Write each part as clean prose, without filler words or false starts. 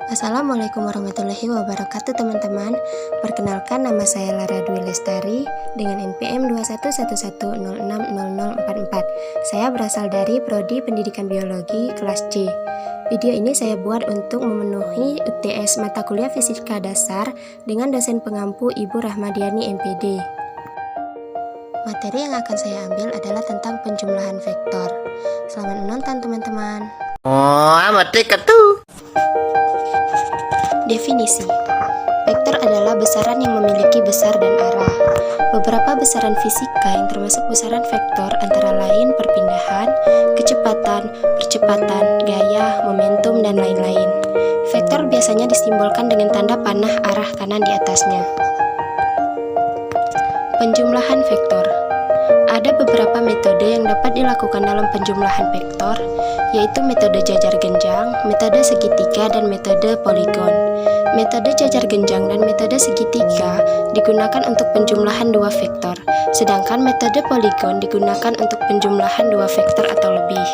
Assalamualaikum warahmatullahi wabarakatuh teman-teman. Perkenalkan, nama saya Lara Dwi Lestari dengan NPM 2111060044. Saya berasal dari Prodi Pendidikan Biologi kelas C. Video ini saya buat untuk memenuhi UTS mata kuliah Fisika Dasar dengan dosen pengampu Ibu Rahmadiani MPD. Materi yang akan saya ambil adalah tentang penjumlahan vektor. Selamat menonton teman-teman. Mati ketu. Definisi. Vektor adalah besaran yang memiliki besar dan arah. Beberapa besaran fisika yang termasuk besaran vektor antara lain perpindahan, kecepatan, percepatan, gaya, momentum, dan lain-lain. Vektor biasanya disimbolkan dengan tanda panah arah kanan di atasnya. Penjumlahan vektor. Ada beberapa metode yang dapat dilakukan dalam penjumlahan vektor, yaitu metode jajar genjang, metode segitiga, dan metode poligon. Metode jajar genjang dan metode segitiga digunakan untuk penjumlahan dua vektor, sedangkan metode poligon digunakan untuk penjumlahan dua vektor atau lebih.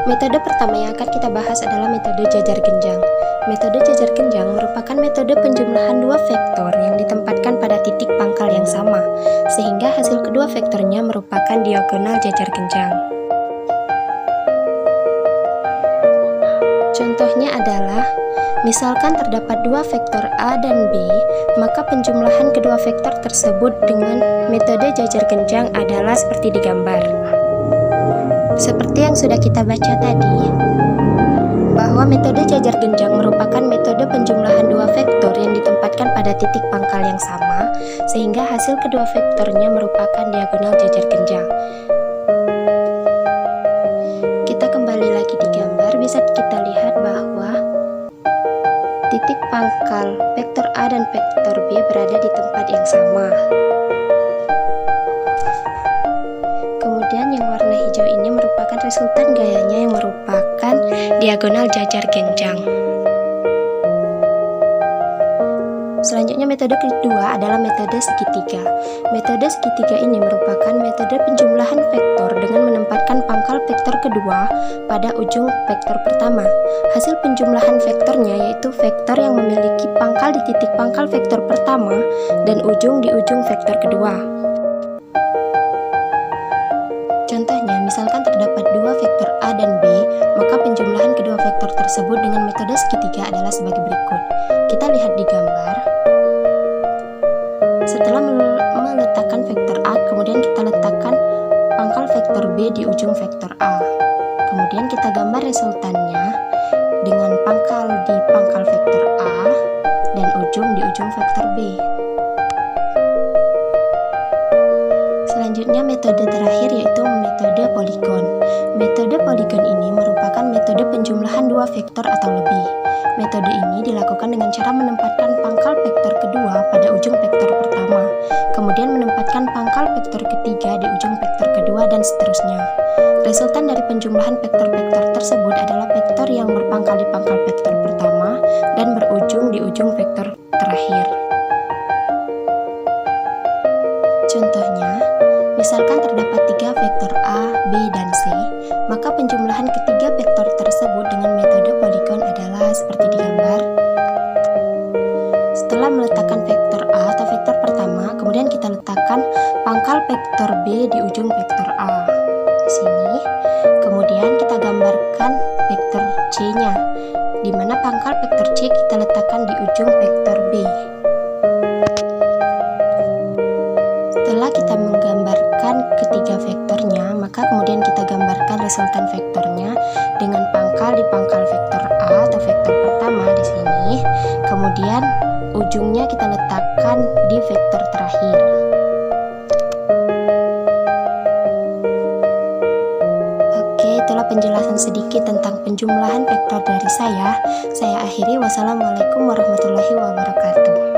Metode pertama yang akan kita bahas adalah metode jajar genjang. Metode jajar genjang merupakan metode penjumlahan dua vektor yang ditempatkan pada titik pangkal yang sama, sehingga hasil kedua vektornya merupakan diagonal jajar genjang. Contohnya adalah, misalkan terdapat dua vektor A dan B, maka penjumlahan kedua vektor tersebut dengan metode jajar genjang adalah seperti di gambar. Seperti yang sudah kita baca tadi, bahwa metode jajar genjang merupakan metode penjumlahan dua vektor yang ditempatkan pada titik pangkal yang sama, sehingga hasil kedua vektornya merupakan diagonal jajar genjang. Kita kembali lagi di gambar, bisa kita lihat bahwa titik pangkal vektor A dan vektor B berada di tempat yang sama. Kemudian yang warna hijau ini merupakan resultan gayanya yang merupakan diagonal jajar genjang. Selanjutnya metode kedua adalah metode segitiga. Metode segitiga ini merupakan metode penjumlahan vektor dengan menempatkan pangkal vektor kedua pada ujung vektor pertama. Hasil penjumlahan vektornya yaitu vektor yang memiliki pangkal di titik pangkal vektor pertama dan ujung di ujung vektor kedua. Contohnya, misalkan terdapat dua vektor A dan B, maka penjumlahan kedua vektor tersebut dengan metode segitiga adalah sebagai berikut. Kita lihat di gambar. Setelah meletakkan vektor A, kemudian kita letakkan pangkal vektor B di ujung vektor A. Kemudian kita gambar resultannya dengan pangkal di pangkal vektor A dan ujung di ujung vektor B. Selanjutnya metode terakhir yaitu metode poligon. Metode poligon ini merupakan metode penjumlahan dua vektor atau lebih. Metode ini dilakukan dengan cara menempatkan pangkal vektor kedua pada ujung vektor pertama, kemudian menempatkan pangkal vektor ketiga di ujung vektor kedua dan seterusnya. Resultan dari penjumlahan vektor-vektor tersebut adalah vektor yang berpangkal di pangkal vektor pertama dan berujung di ujung vektor terakhir. Contohnya, misalkan terdapat tiga vektor A, B, dan C, maka penjumlahan ketiga vektor tersebut dengan metode poligon adalah seperti di gambar. Setelah meletakkan vektor A atau vektor pertama, kemudian kita letakkan pangkal vektor B di ujung vektor A. Di sini, kemudian kita gambarkan vektor C-nya, di mana pangkal vektor C kita letakkan di ujung vektor B. Setelah kita menggambarkan ketiga vektornya, maka kemudian kita gambarkan resultan vektornya dengan pangkal di pangkal vektor A atau vektor pertama di sini. Kemudian ujungnya kita letakkan di vektor terakhir. Oke, itulah penjelasan sedikit tentang penjumlahan vektor dari saya. Saya akhiri, wassalamualaikum warahmatullahi wabarakatuh.